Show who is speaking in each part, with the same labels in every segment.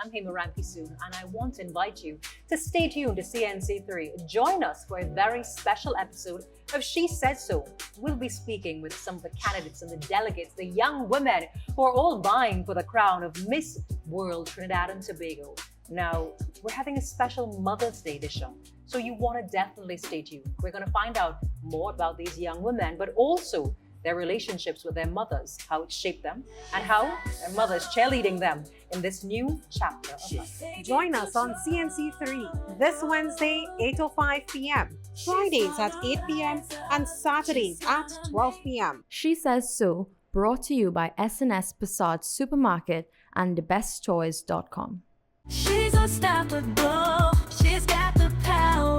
Speaker 1: I'm Hema soon, and I want to invite you to stay tuned to CNC3. Join us for a very special episode of She Said So. We'll be speaking with some of the candidates and the delegates, the young women who are all vying for the crown of Miss World Trinidad and Tobago. Now, we're having a special Mother's Day edition, so you want to definitely stay tuned. We're going to find out more about these young women, but also their relationships with their mothers, how it shaped them, and how their mothers cheerleading them in this new chapter of life.
Speaker 2: Join us on CNC3 this Wednesday, 8:05 p.m., Fridays at 8 p.m., and Saturdays at 12 p.m.
Speaker 3: She Says So, brought to you by S&S Passage Supermarket and thebesttoys.com.
Speaker 4: She's unstoppable. She's got the power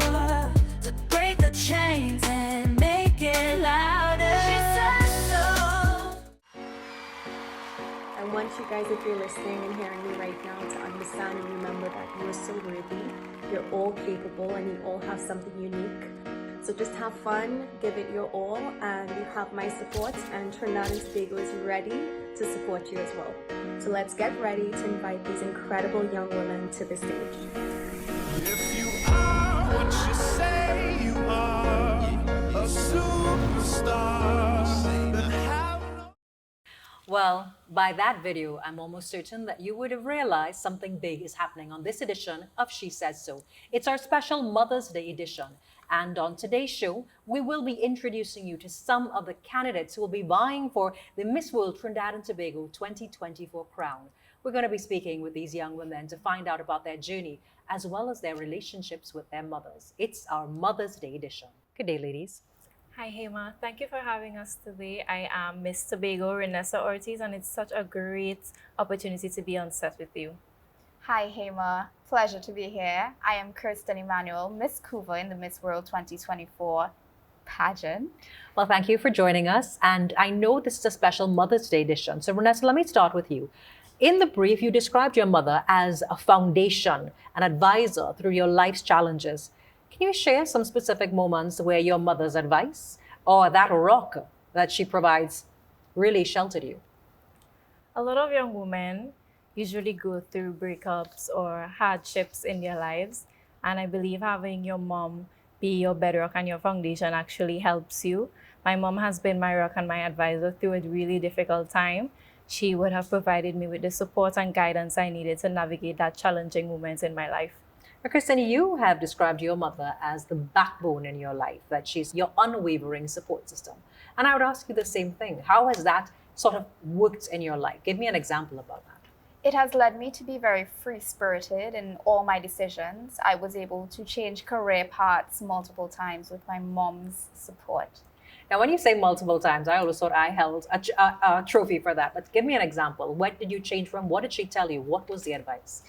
Speaker 4: to break the chains and make it louder. She says so.
Speaker 5: I want you guys, if you're listening and hearing me right now, to understand and remember that you are so worthy. You're all capable and you all have something unique. So just have fun, give it your all, and you have my support, and Trinidad and Tobago is ready to support you as well. So let's get ready to invite these incredible young women to the stage.
Speaker 6: If you are what you say you are, a superstar, then have no...
Speaker 1: Well, by that video, I'm almost certain that you would have realized something big is happening on this edition of She Says So. It's our special Mother's Day edition. And on today's show, we will be introducing you to some of the candidates who will be vying for the Miss World Trinidad and Tobago 2024 crown. We're going to be speaking with these young women to find out about their journey as well as their relationships with their mothers. It's our Mother's Day edition. Good day, ladies.
Speaker 7: Hi, Hema. Thank you for having us today. I am Miss Tobago, Renessa Ortiz, and it's such a great opportunity to be on set with you.
Speaker 8: Hi, Hema. Pleasure to be here. I am Kirsten Emmanuel, Miss Coover in the Miss World 2024 pageant.
Speaker 1: Well, thank you for joining us. And I know this is a special Mother's Day edition. So, Renessa, let me start with you. In the brief, you described your mother as a foundation, an advisor through your life's challenges. Can you share some specific moments where your mother's advice or that rock that she provides really sheltered you?
Speaker 7: A lot of young women usually go through breakups or hardships in their lives. And I believe having your mom be your bedrock and your foundation actually helps you. My mom has been my rock and my advisor through a really difficult time. She would have provided me with the support and guidance I needed to navigate that challenging moments in my life.
Speaker 1: Now, Kristen, you have described your mother as the backbone in your life, that she's your unwavering support system. And I would ask you the same thing. How has that sort of worked in your life? Give me an example about that.
Speaker 8: It has led me to be very free-spirited in all my decisions. I was able to change career paths multiple times with my mom's support.
Speaker 1: Now, when you say multiple times, I always thought I held a trophy for that. But give me an example. What did you change from? What did she tell you? What was the advice?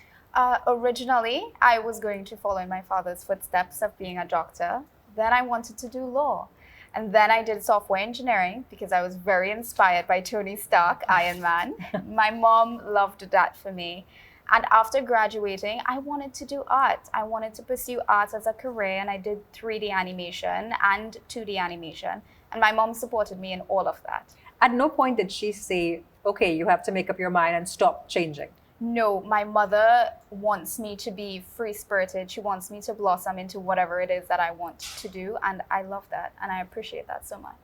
Speaker 8: Originally, I was going to follow in my father's footsteps of being a doctor. Then I wanted to do law. And then I did software engineering because I was very inspired by Tony Stark, Iron Man. My mom loved that for me. And after graduating, I wanted to do art. I wanted to pursue art as a career, and I did 3D animation and 2D animation. And my mom supported me in all of that.
Speaker 1: At no point did she say, okay, you have to make up your mind and stop changing.
Speaker 8: No, my mother wants me to be free-spirited. She wants me to blossom into whatever it is that I want to do. And I love that. And I appreciate that so much.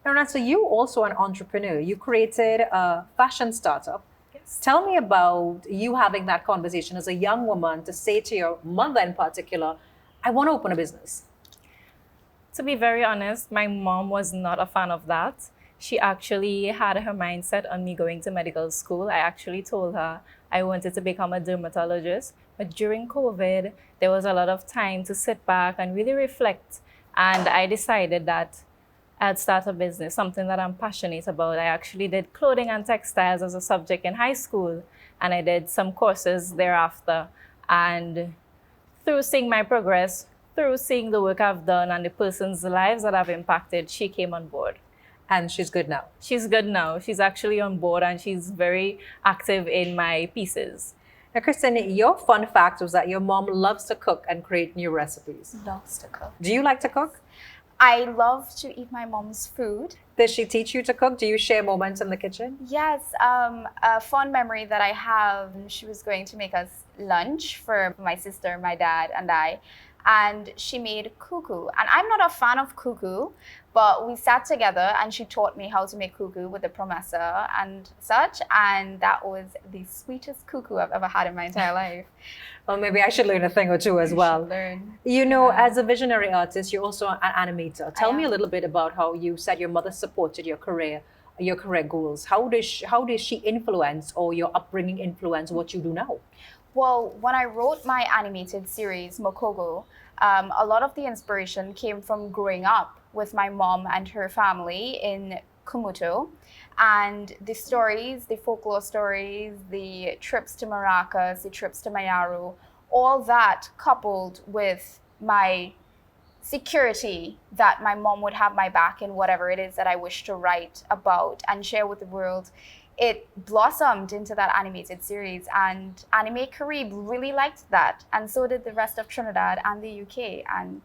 Speaker 1: Now, so you also an entrepreneur. You created a fashion startup.
Speaker 7: Yes.
Speaker 1: Tell me about you having that conversation as a young woman to say to your mother in particular, I want to open a business.
Speaker 7: To be very honest, my mom was not a fan of that. She actually had her mindset on me going to medical school. I actually told her I wanted to become a dermatologist. But during COVID, there was a lot of time to sit back and really reflect. And I decided that I'd start a business, something that I'm passionate about. I actually did clothing and textiles as a subject in high school. And I did some courses thereafter. And through seeing my progress, through seeing the work I've done and the person's lives that I've impacted, she came on board.
Speaker 1: And she's good now.
Speaker 7: She's good now. She's actually on board and she's very active in my pieces.
Speaker 1: Now, Kristen, your fun fact was that your mom loves to cook and create new recipes.
Speaker 8: Loves to cook.
Speaker 1: Do you like to cook?
Speaker 8: I love to eat my mom's food.
Speaker 1: Does she teach you to cook? Do you share moments in the kitchen?
Speaker 8: Yes, a fond memory that I have, she was going to make us lunch for my sister, my dad, and I. And she made kuku. And I'm not a fan of kuku, but we sat together and she taught me how to make kuku with the promessa and such. And that was the sweetest kuku I've ever had in my entire life.
Speaker 1: Well, maybe I should learn a thing or two as well.
Speaker 8: Learn.
Speaker 1: You know,
Speaker 8: Yeah.
Speaker 1: as a visionary artist, you're also an animator. Tell me a
Speaker 8: am.
Speaker 1: little bit about how you said your mother supported your career goals. How does she influence, or your upbringing influence what you do now?
Speaker 8: Well, when I wrote my animated series, Mokogo, a lot of the inspiration came from growing up with my mom and her family in Kumuto. And the stories, the folklore stories, the trips to Maracas, the trips to Mayaro, all that coupled with my security that my mom would have my back in whatever it is that I wish to write about and share with the world, it blossomed into that animated series. And Anime Carib really liked that. And so did the rest of Trinidad and the UK. And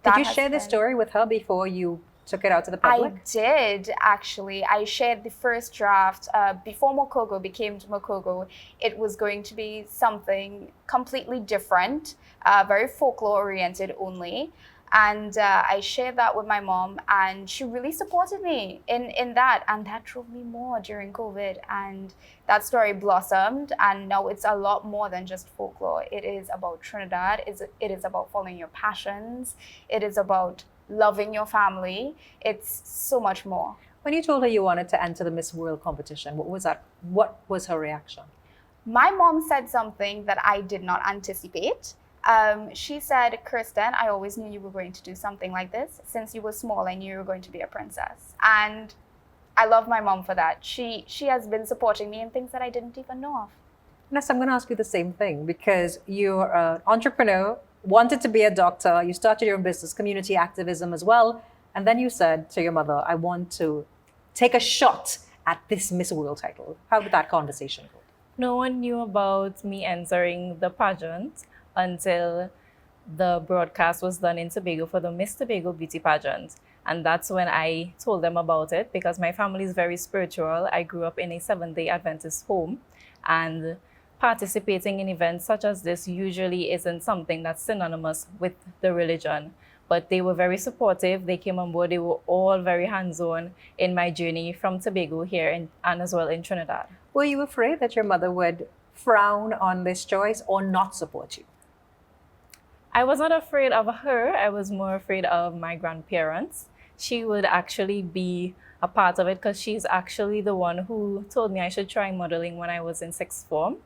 Speaker 1: Did
Speaker 8: that
Speaker 1: you
Speaker 8: has
Speaker 1: share the
Speaker 8: been-
Speaker 1: story with her before you took it out to the public?
Speaker 8: I did, actually. I shared the first draft. Before Mokogo became Mokogo, it was going to be something completely different, very folklore-oriented only. And I shared that with my mom, and she really supported me in that. And that drove me more during COVID. And that story blossomed, and now it's a lot more than just folklore. It is about Trinidad. It is about following your passions. It is about loving your family. It's so much more.
Speaker 1: When you told her you wanted to enter the Miss World competition, what was that? What was her reaction?
Speaker 8: My mom said something that I did not anticipate. She said, Kirsten, I always knew you were going to do something like this. Since you were small, I knew you were going to be a princess. And I love my mom for that. She has been supporting me in things that I didn't even know of.
Speaker 1: Nessa, I'm going to ask you the same thing, because you're an entrepreneur, wanted to be a doctor, you started your own business, community activism as well, and then you said to your mother, I want to take a shot at this Miss World title. How did that conversation go?
Speaker 7: No one knew about me entering the pageant until the broadcast was done in Tobago for the Miss Tobago Beauty Pageant. And that's when I told them about it, because my family is very spiritual. I grew up in a Seventh-day Adventist home, and participating in events such as this usually isn't something that's synonymous with the religion. But they were very supportive. They came on board. They were all very hands-on in my journey from Tobago here and as well in Trinidad.
Speaker 1: Were you afraid that your mother would frown on this choice or not support you?
Speaker 7: I was not afraid of her. I was more afraid of my grandparents. She would actually be a part of it, because she's actually the one who told me I should try modeling when I was in sixth form.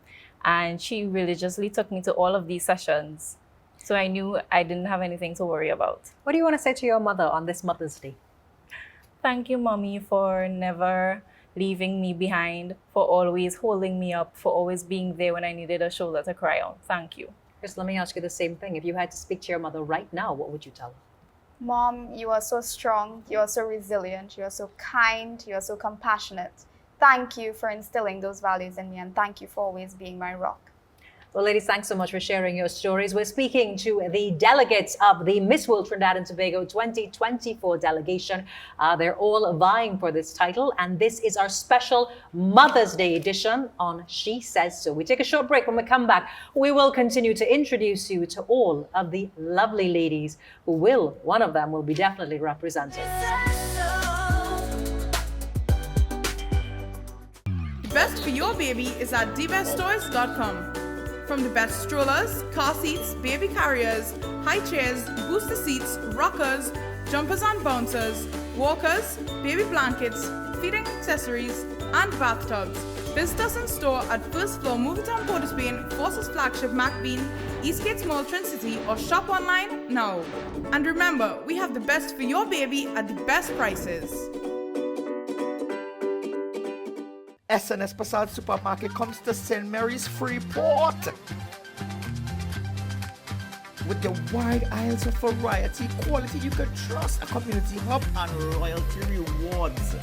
Speaker 7: And she religiously took me to all of these sessions. So I knew I didn't have anything to worry about.
Speaker 1: What do you want to say to your mother on this Mother's Day?
Speaker 7: Thank you, Mommy, for never leaving me behind, for always holding me up, for always being there when I needed a shoulder to cry on. Thank you.
Speaker 1: Just let me ask you the same thing. If you had to speak to your mother right now, what would you tell her?
Speaker 8: Mom, you are so strong. You are so resilient. You are so kind. You are so compassionate. Thank you for instilling those values in me, and thank you for always being my rock.
Speaker 1: Well, ladies, thanks so much for sharing your stories. We're speaking to the delegates of the Miss World Trinidad and Tobago 2024 delegation. They're all vying for this title, and this is our special Mother's Day edition on She Says So. We take a short break. When we come back, we will continue to introduce you to all of the lovely ladies who will, one of them will be definitely represented.
Speaker 9: The best for your baby is at thebesttoys.com. From the best strollers, car seats, baby carriers, high chairs, booster seats, rockers, jumpers and bouncers, walkers, baby blankets, feeding accessories, and bathtubs. Visit us in store at first floor Movitown Port of Spain, Forces Flagship MacBean, Eastgate Mall Trin-City, or shop online now. And remember, we have the best for your baby at the best prices.
Speaker 10: SNS Passage Supermarket comes to St. Mary's Freeport. With the wide aisles of variety, quality you can trust, a community hub, and loyalty rewards.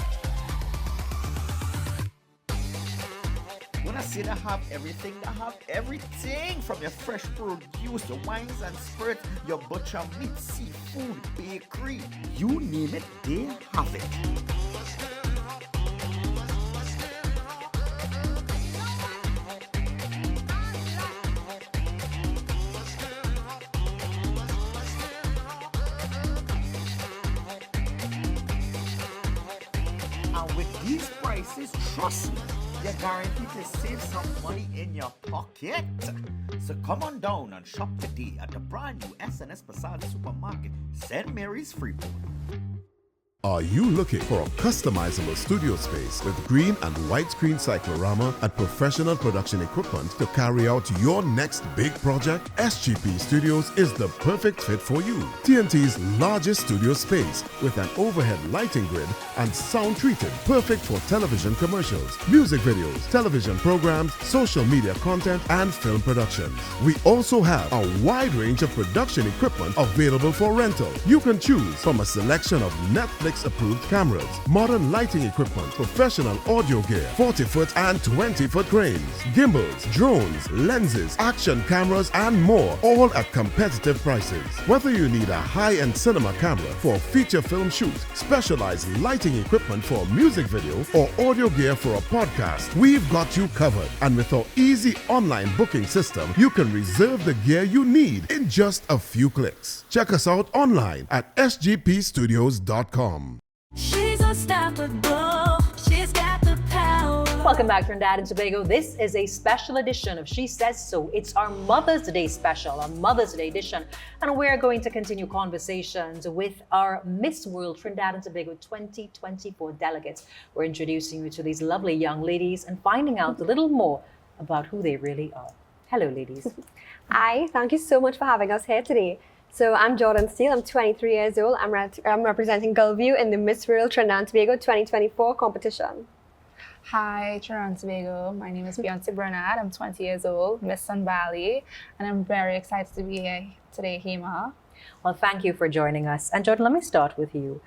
Speaker 10: When I say they have everything. They have everything from your fresh produce, your wines and spirits, your butcher meat, seafood, bakery. You name it, they have it. And with these prices, trust me, you're guaranteed to save some money in your pocket. So come on down and shop today at the brand new SNS Passage Supermarket, St. Mary's Freeport.
Speaker 11: Are you looking for a customizable studio space with green and white screen cyclorama and professional production equipment to carry out your next big project? SGP Studios is the perfect fit for you. TNT's largest studio space with an overhead lighting grid and sound treated, perfect for television commercials, music videos, television programs, social media content, and film productions. We also have a wide range of production equipment available for rental. You can choose from a selection of Netflix approved cameras, modern lighting equipment, professional audio gear, 40-foot and 20-foot cranes, gimbals, drones, lenses, action cameras, and more, all at competitive prices. Whether you need a high-end cinema camera for a feature film shoot, specialized lighting equipment for a music video, or audio gear for a podcast, we've got you covered. And with our easy online booking system, you can reserve the gear you need in just a few clicks. Check us out online at sgpstudios.com.
Speaker 4: She's unstoppable. She's got the power.
Speaker 1: Welcome back, Trinidad and Tobago. This is a special edition of She Says So. It's our Mother's Day special, our Mother's Day edition. And we're going to continue conversations with our Miss World Trinidad and Tobago 2024 delegates. We're introducing you to these lovely young ladies and finding out a little more about who they really are. Hello, ladies.
Speaker 12: Hi, thank you so much for having us here today. So I'm Jordan Steele, I'm 23 years old. I'm representing Gulview in the Miss World Trinidad and Tobago 2024 competition.
Speaker 8: Hi, Trinidad and Tobago. My name is Beyonce Bernard. I'm 20 years old, Miss Sun Valley, and I'm very excited to be here today, Hema.
Speaker 1: Well, thank you for joining us. And Jordan, let me start with you.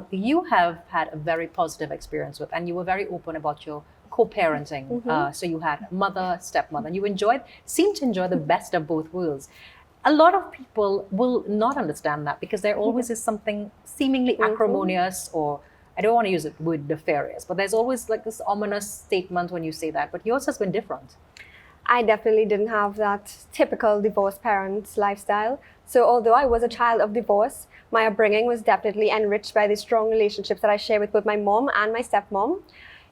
Speaker 1: You have had a very positive experience with, and you were very open about your co-parenting. So you had mother, stepmother, and you seemed to enjoy the best of both worlds. A lot of people will not understand that because there always is something seemingly acrimonious, or I don't want to use the word nefarious, but there's always like this ominous statement when you say that. But yours has been different.
Speaker 12: I definitely didn't have that typical divorced parent's lifestyle. So although I was a child of divorce, my upbringing was definitely enriched by the strong relationships that I share with both my mom and my stepmom.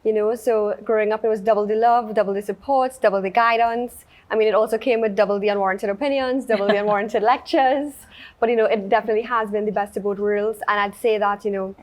Speaker 12: You know, so growing up, it was double the love, double the support, double the guidance. I mean, it also came with double the unwarranted opinions, double the unwarranted lectures. But, you know, it definitely has been the best of both worlds. And I'd say that, you know,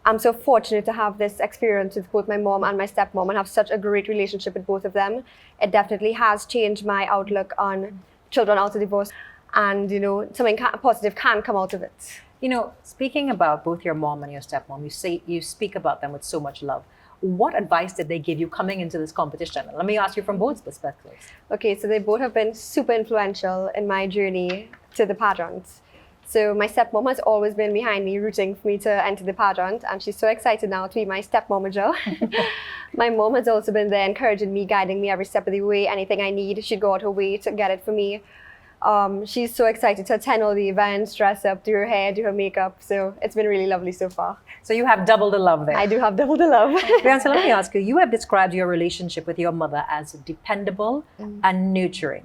Speaker 12: I'm so fortunate to have this experience with both my mom and my stepmom and have such a great relationship with both of them. It definitely has changed my outlook on children out of divorce. And, you know, something positive can come out of it.
Speaker 1: You know, speaking about both your mom and your stepmom, you speak about them with so much love. What advice did they give you coming into this competition? Let me ask you from both perspectives.
Speaker 12: Okay, so they both have been super influential in my journey to the pageant. So my stepmom has always been behind me, rooting for me to enter the pageant, and she's so excited now to be my stepmomager. My mom has also been there encouraging me, guiding me every step of the way. Anything I need, she'd go out her way to get it for me. She's so excited to attend all the events, dress up, do her hair, do her makeup. So it's been really lovely so far.
Speaker 1: So you have double the love there.
Speaker 12: I do have double the love.
Speaker 1: Beyonce, let me ask you, you have described your relationship with your mother as dependable and nurturing.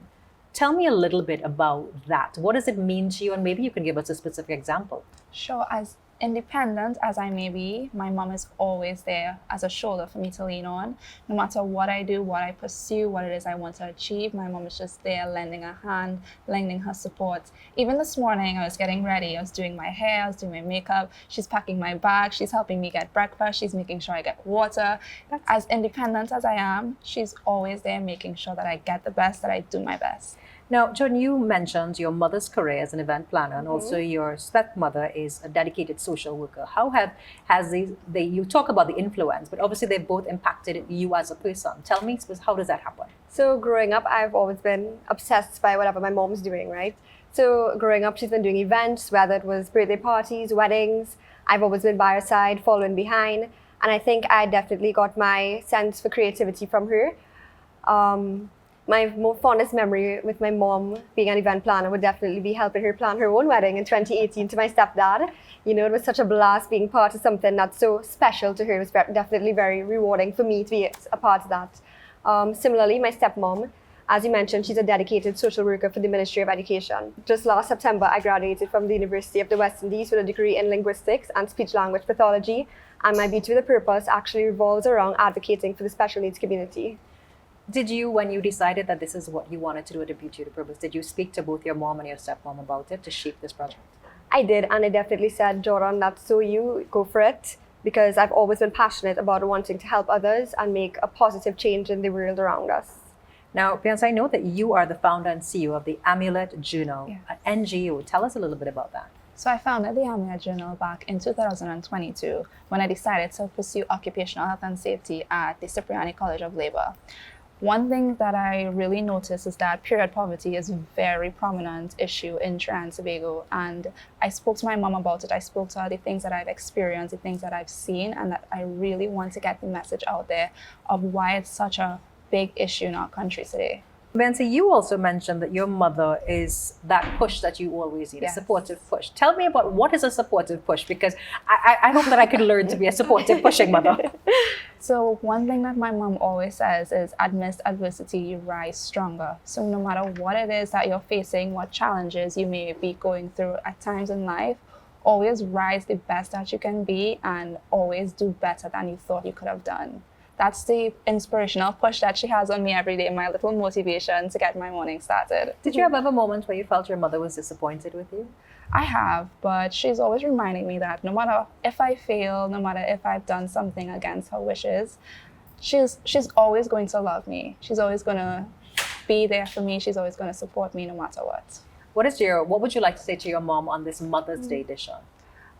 Speaker 1: Tell me a little bit about that. What does it mean to you? And maybe you can give us a specific example.
Speaker 8: Sure, as independent as I may be, my mom is always there as a shoulder for me to lean on. No matter what I do, what I pursue, what it is I want to achieve, my mom is just there lending a hand, lending her support. Even this morning, I was getting ready. I was doing my hair, I was doing my makeup. She's packing my bag. She's helping me get breakfast. She's making sure I get water. As independent as I am, she's always there making sure that I get the best, that I do my best.
Speaker 1: Now, Jordan, you mentioned your mother's career as an event planner, and also your stepmother is a dedicated social worker. How you talk about the influence, but obviously they've both impacted you as a person. Tell me, how does that happen?
Speaker 12: So growing up, I've always been obsessed by whatever my mom's doing, right? So growing up, she's been doing events, whether it was birthday parties, weddings. I've always been by her side, following behind. And I think I definitely got my sense for creativity from her. My more fondest memory with my mom being an event planner would definitely be helping her plan her own wedding in 2018 to my stepdad. You know, it was such a blast being part of something that's so special to her. It was definitely very rewarding for me to be a part of that. Similarly, my stepmom, as you mentioned, she's a dedicated social worker for the Ministry of Education. Just last September, I graduated from the University of the West Indies with a degree in linguistics and speech-language pathology, and my Beauty with a Purpose actually revolves around advocating for the special needs community.
Speaker 1: Did you, when you decided that this is what you wanted to do at the Beauty with a Purpose, did you speak to both your mom and your stepmom about it to shape this project?
Speaker 12: I did, and I definitely said, Jordan, that's so you, go for it, because I've always been passionate about wanting to help others and make a positive change in the world around us.
Speaker 1: Now, Beyonce, I know that you are the founder and CEO of the Amulet Journal, an NGO. Tell us a little bit about that.
Speaker 13: So I founded the Amulet Journal back in 2022 when I decided to pursue occupational health and safety at the Cipriani College of Labor. One thing that I really noticed is that period poverty is a very prominent issue in Trinidad and Tobago, and I spoke to my mom about it. I spoke to her the things that I've experienced, the things that I've seen, and that I really want to get the message out there of why it's such a big issue in our country today.
Speaker 1: Beyonce, you also mentioned that your mother is that push that you always need, a supportive push. Tell me about what is a supportive push, because I hope that I could learn to be a supportive pushing mother.
Speaker 13: So one thing that my mom always says is, amidst adversity, you rise stronger. So no matter what it is that you're facing, what challenges you may be going through at times in life, always rise the best that you can be and always do better than you thought you could have done. That's the inspirational push that she has on me every day, my little motivation to get my morning started.
Speaker 1: Did you have ever moments where you felt your mother was disappointed with you?
Speaker 13: I have, but she's always reminding me that no matter if I fail, no matter if I've done something against her wishes, she's always going to love me. She's always going to be there for me. She's always going to support me no matter what.
Speaker 1: What would you like to say to your mom on this Mother's Day edition?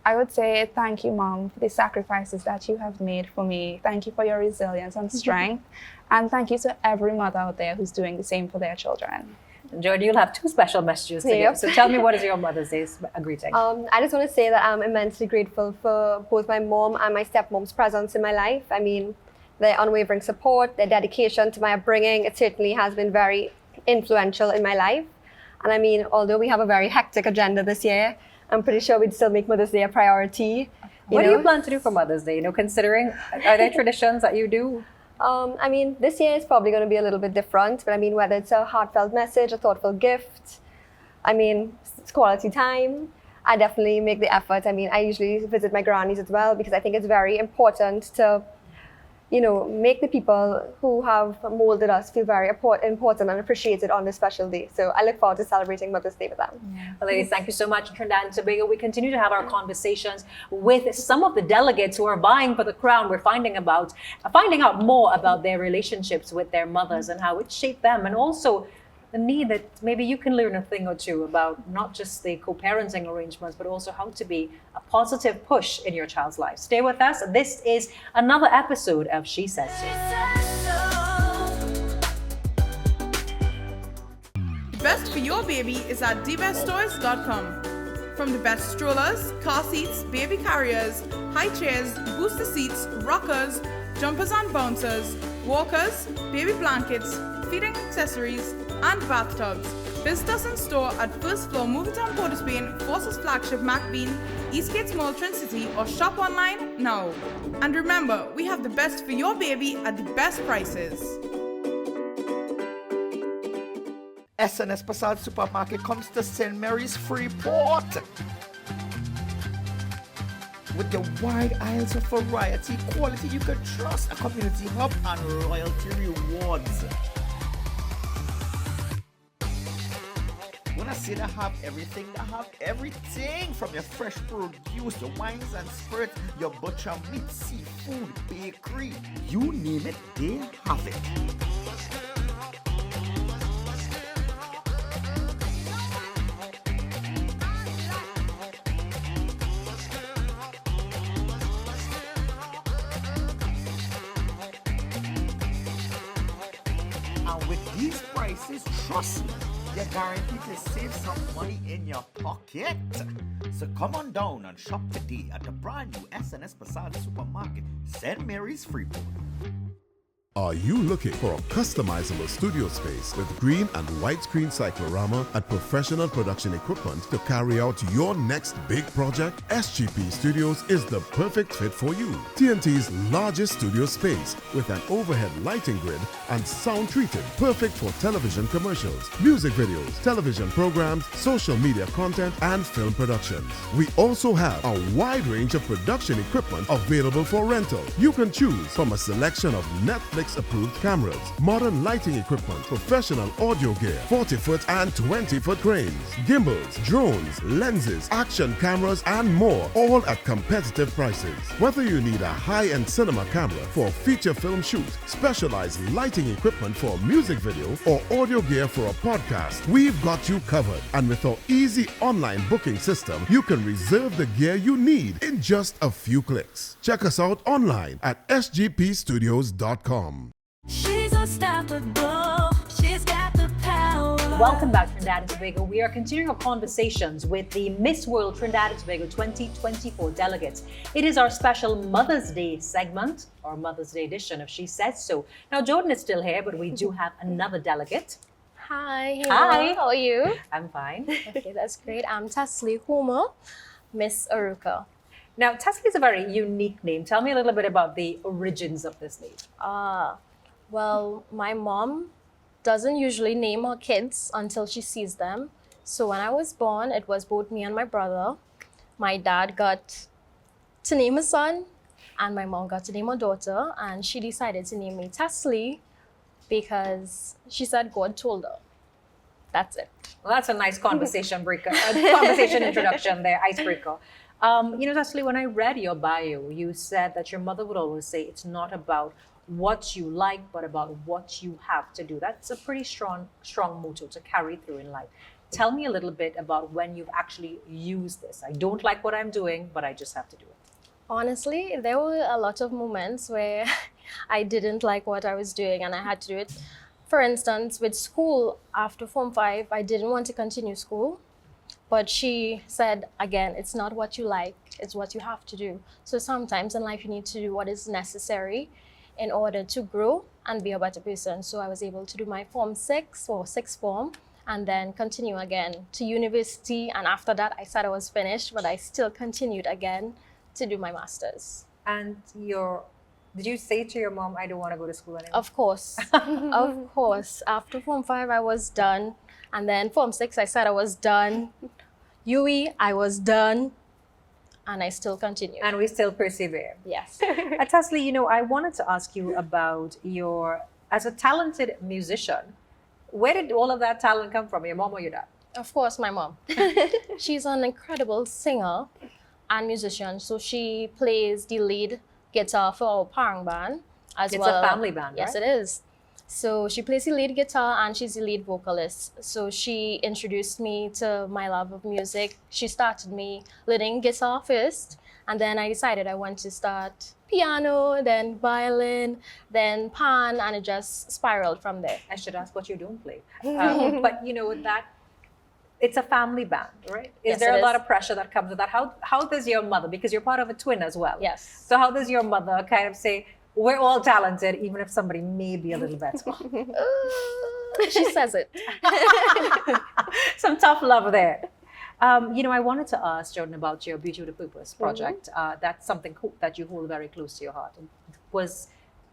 Speaker 13: I would say thank you, Mom, for the sacrifices that you have made for me. Thank you for your resilience and strength. And thank you to every mother out there who's doing the same for their children.
Speaker 1: Jordan, you'll have two special messages to give. So tell me, what is your Mother's Day greeting?
Speaker 12: I just want to say that I'm immensely grateful for both my mom and my stepmom's presence in my life. I mean, their unwavering support, their dedication to my upbringing, it certainly has been very influential in my life. And I mean, although we have a very hectic agenda this year, I'm pretty sure we'd still make Mother's Day a priority.
Speaker 1: What do you plan to do for Mother's Day? You know, considering, are there traditions that you do?
Speaker 12: I mean, this year is probably going to be a little bit different, but I mean, whether it's a heartfelt message, a thoughtful gift, I mean, it's quality time. I definitely make the effort. I mean, I usually visit my grannies as well because I think it's very important to, you know, make the people who have molded us feel very important and appreciated on this special day. So I look forward to celebrating Mother's Day with them.
Speaker 1: Well, ladies, thank you so much, Trinidad and Tobago. We continue to have our conversations with some of the delegates who are vying for the crown. We're finding out more about their relationships with their mothers and how it shaped them, and also the need that maybe you can learn a thing or two about not just the co-parenting arrangements, but also how to be a positive push in your child's life. Stay with us. This is another episode of She Says So.
Speaker 9: The best for your baby is at debeststores.com. From the best strollers, car seats, baby carriers, high chairs, booster seats, rockers, jumpers and bouncers, walkers, baby blankets, feeding accessories, and bathtubs. Visit us in store at first floor Movingtown Port of Spain, Forces flagship MacBean, Eastgate Mall, City, or shop online now. And remember, we have the best for your baby at the best prices.
Speaker 10: SNS Passage Supermarket comes to St. Mary's Freeport. With the wide aisles of variety, quality you can trust, a community hub, and loyalty rewards. When I say they have everything, they have everything from your fresh produce, your wines and spirits, your butcher meat, seafood, bakery, you name it, they have it. And with these prices, trust me, you're guaranteed to save some money in your pocket. So come on down and shop today at the brand new SNS Passage Supermarket, St. Mary's Freeport.
Speaker 11: Are you looking for a customizable studio space with green and widescreen cyclorama and professional production equipment to carry out your next big project? SGP Studios is the perfect fit for you. TNT's largest studio space with an overhead lighting grid and sound treated, perfect for television commercials, music videos, television programs, social media content, and film productions. We also have a wide range of production equipment available for rental. You can choose from a selection of Netflix approved cameras, modern lighting equipment, professional audio gear, 40-foot and 20-foot cranes, gimbals, drones, lenses, action cameras, and more, all at competitive prices. Whether you need a high-end cinema camera for a feature film shoot, specialized lighting equipment for a music video, or audio gear for a podcast, we've got you covered. And with our easy online booking system, you can reserve the gear you need in just a few clicks. Check us out online at sgpstudios.com.
Speaker 4: She's unstoppable. She's got the power.
Speaker 1: Welcome back, Trinidad and Tobago. We are continuing our conversations with the Miss World Trinidad and Tobago 2024 delegates. It is our special Mother's Day segment, or Mother's Day edition, if she says so. Now, Jordan is still here, but we do have another delegate.
Speaker 14: Hi.
Speaker 1: Hi.
Speaker 14: How are you?
Speaker 1: I'm fine.
Speaker 14: Okay, that's great. I'm Tasli Homer, Miss Aruka.
Speaker 1: Now, Tasli is a very unique name. Tell me a little bit about the origins of this name.
Speaker 14: Well, my mom doesn't usually name her kids until she sees them. So when I was born, it was both me and my brother. My dad got to name a son, and my mom got to name a daughter, and she decided to name me Tasli because she said God told her. That's it.
Speaker 1: Well, that's a nice conversation breaker, conversation introduction there, icebreaker. Tasli, when I read your bio, you said that your mother would always say it's not about what you like, but about what you have to do. That's a pretty strong motto to carry through in life. Tell me a little bit about when you've actually used this. I don't like what I'm doing, but I just have to do it.
Speaker 14: Honestly, there were a lot of moments where I didn't like what I was doing and I had to do it. For instance, with school, after Form 5, I didn't want to continue school. But she said, again, it's not what you like, it's what you have to do. So sometimes in life, you need to do what is necessary in order to grow and be a better person. So I was able to do my Form 6 or 6th form and then continue again to university. And after that, I said I was finished, but I still continued again to do my master's.
Speaker 1: And did you say to your mom, I don't want to go to school anymore?
Speaker 14: Of course, of course. After Form 5, I was done. And then Form 6, I said I was done. UE, I was done. And I still continue.
Speaker 1: And we still persevere.
Speaker 14: Yes.
Speaker 1: Tasli, I wanted to ask you about as a talented musician, where did all of that talent come from, your mom or your dad?
Speaker 14: Of course, my mom. She's an incredible singer and musician. So she plays the lead guitar for our parang band as well.
Speaker 1: It's a family band,
Speaker 14: yes,
Speaker 1: right?
Speaker 14: It is. So she plays the lead guitar and she's the lead vocalist. So she introduced me to my love of music. She started me leading guitar first, and then I decided I want to start piano, then violin, then pan, and it just spiraled from there.
Speaker 1: I should ask what you don't play. But that it's a family band, right? Is there a lot of pressure that comes with that? How does your mother, because you're part of a twin as well.
Speaker 14: Yes.
Speaker 1: So how does your mother kind of say, we're all talented, even if somebody may be a little better?
Speaker 14: She says it.
Speaker 1: Some tough love there. I wanted to ask Jordan about your Beauty with a Purpose project. That's something that you hold very close to your heart.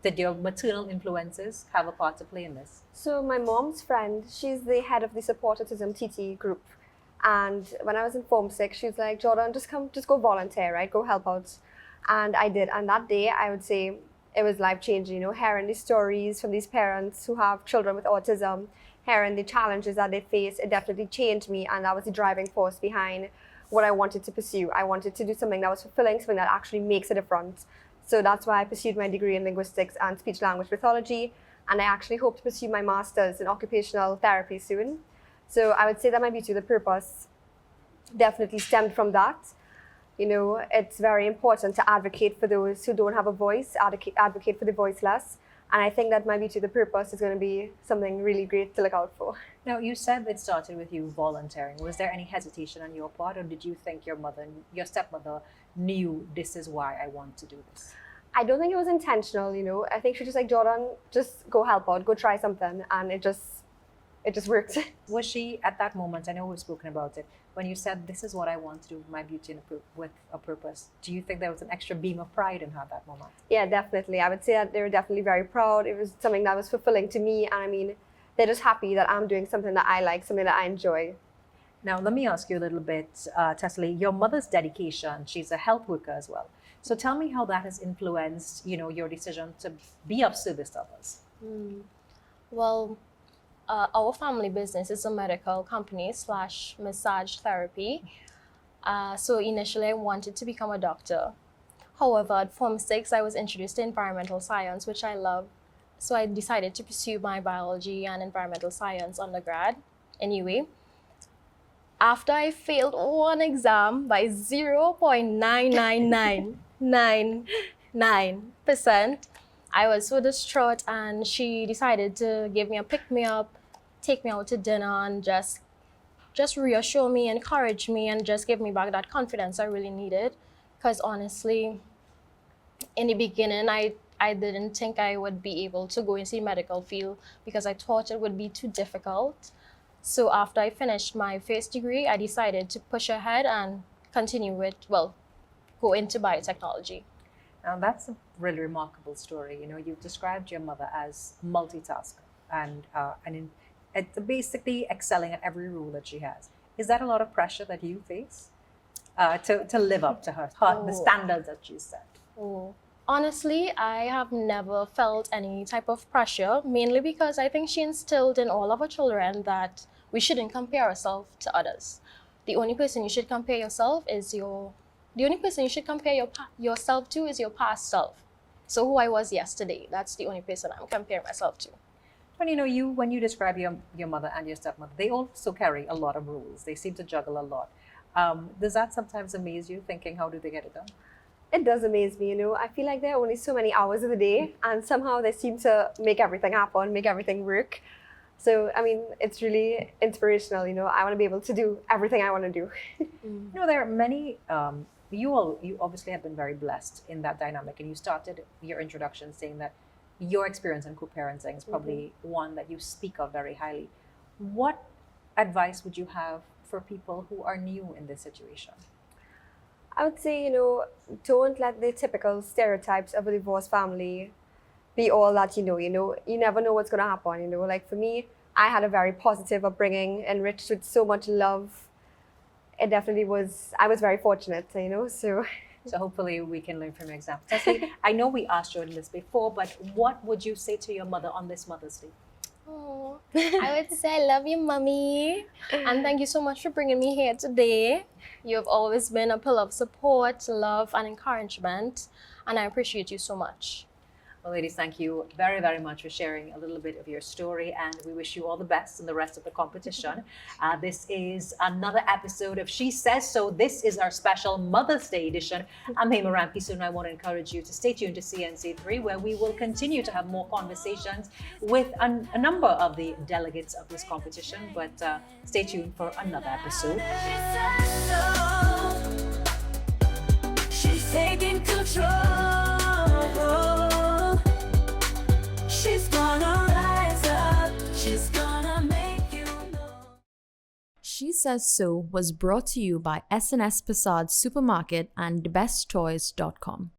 Speaker 1: Did your maternal influences have a part to play in this?
Speaker 12: So my mom's friend, she's the head of the Support Autism TT group. And when I was in Form 6, she was like, Jordan, just go volunteer, right? Go help out. And I did. And that day, I would say, it was life-changing, hearing these stories from these parents who have children with autism, hearing the challenges that they face. It definitely changed me, and that was the driving force behind what I wanted to pursue. I wanted to do something that was fulfilling, something that actually makes a difference. So that's why I pursued my degree in linguistics and speech-language pathology, and I actually hope to pursue my master's in occupational therapy soon. So I would say that my Beauty with a Purpose definitely stemmed from that. It's very important to advocate for those who don't have a voice, advocate for the voiceless. And I think that my Beauty with a Purpose is going to be something really great to look out for.
Speaker 1: Now, you said it started with you volunteering. Was there any hesitation on your part, or did you think your stepmother knew this is why I want to do this?
Speaker 12: I don't think it was intentional, you know. I think she just like, Jordan, just go help out, go try something, and it just worked.
Speaker 1: Was she at that moment, I know we've spoken about it, when you said, this is what I want to do with my beauty with a purpose, do you think there was an extra beam of pride in her at that moment?
Speaker 12: Yeah, definitely. I would say that they were definitely very proud. It was something that was fulfilling to me, and I mean, they're just happy that I'm doing something that I like, something that I enjoy.
Speaker 1: Now, let me ask you a little bit, Tessely, your mother's dedication, she's a health worker as well. So tell me how that has influenced, you know, your decision to be of service to others.
Speaker 14: Well, our family business is a medical company / massage therapy. So initially I wanted to become a doctor. However, at Form 6, I was introduced to environmental science, which I love. So I decided to pursue my biology and environmental science undergrad. Anyway, after I failed one exam by 0.99999%, I was so distraught, and she decided to give me a pick-me-up, take me out to dinner, and just reassure me, encourage me, and just give me back that confidence I really needed. Because honestly, in the beginning, I didn't think I would be able to go into the medical field because I thought it would be too difficult. So after I finished my first degree, I decided to push ahead and continue with, well, go into biotechnology.
Speaker 1: Now, that's a really remarkable story. You know, you've described your mother as multitasker and basically excelling at every role that she has. Is that a lot of pressure that you face to live up to the standards that she set?
Speaker 14: Honestly, I have never felt any type of pressure, mainly because I think she instilled in all of her children that we shouldn't compare ourselves to others. The only person you should compare yourself is the only person you should compare yourself to is your past self. So who I was yesterday, that's the only person I'm comparing myself to.
Speaker 1: But you know, when you describe your mother and your stepmother, they also carry a lot of roles. They seem to juggle a lot. Does that sometimes amaze you, thinking, how do they get it done?
Speaker 12: It does amaze me, you know. I feel like there are only so many hours of the day, and somehow they seem to make everything happen, make everything work. So, I mean, it's really inspirational, you know. I want to be able to do everything I want to do.
Speaker 1: You know, there are many, you obviously have been very blessed in that dynamic, and you started your introduction saying that your experience in co-parenting is probably one that you speak of very highly. What advice would you have for people who are new in this situation?
Speaker 12: I would say, you know, don't let the typical stereotypes of a divorced family be all that you know. You know, you never know what's going to happen, you know. Like for me, I had a very positive upbringing, enriched with so much love. It definitely was, I was very fortunate, you know, so.
Speaker 1: So hopefully we can learn from your example. Tessely, I know we asked Jordan this before, but what would you say to your mother on this Mother's Day?
Speaker 14: Oh, I would say I love you, Mommy. And thank you so much for bringing me here today. You have always been a pillar of support, love, and encouragement. And I appreciate you so much.
Speaker 1: Well, ladies, thank you very, very much for sharing a little bit of your story, and we wish you all the best in the rest of the competition. This is another episode of She Says So. This is our special Mother's Day edition. I'm Hema Ramki, and I want to encourage you to stay tuned to CNC3, where we will continue to have more conversations with a number of the delegates of this competition. But stay tuned for another episode.
Speaker 4: She's taking control. She's gonna rise up. She's gonna make you know.
Speaker 3: She Says So was brought to you by SNS Passad Supermarket and thebesttoys.com.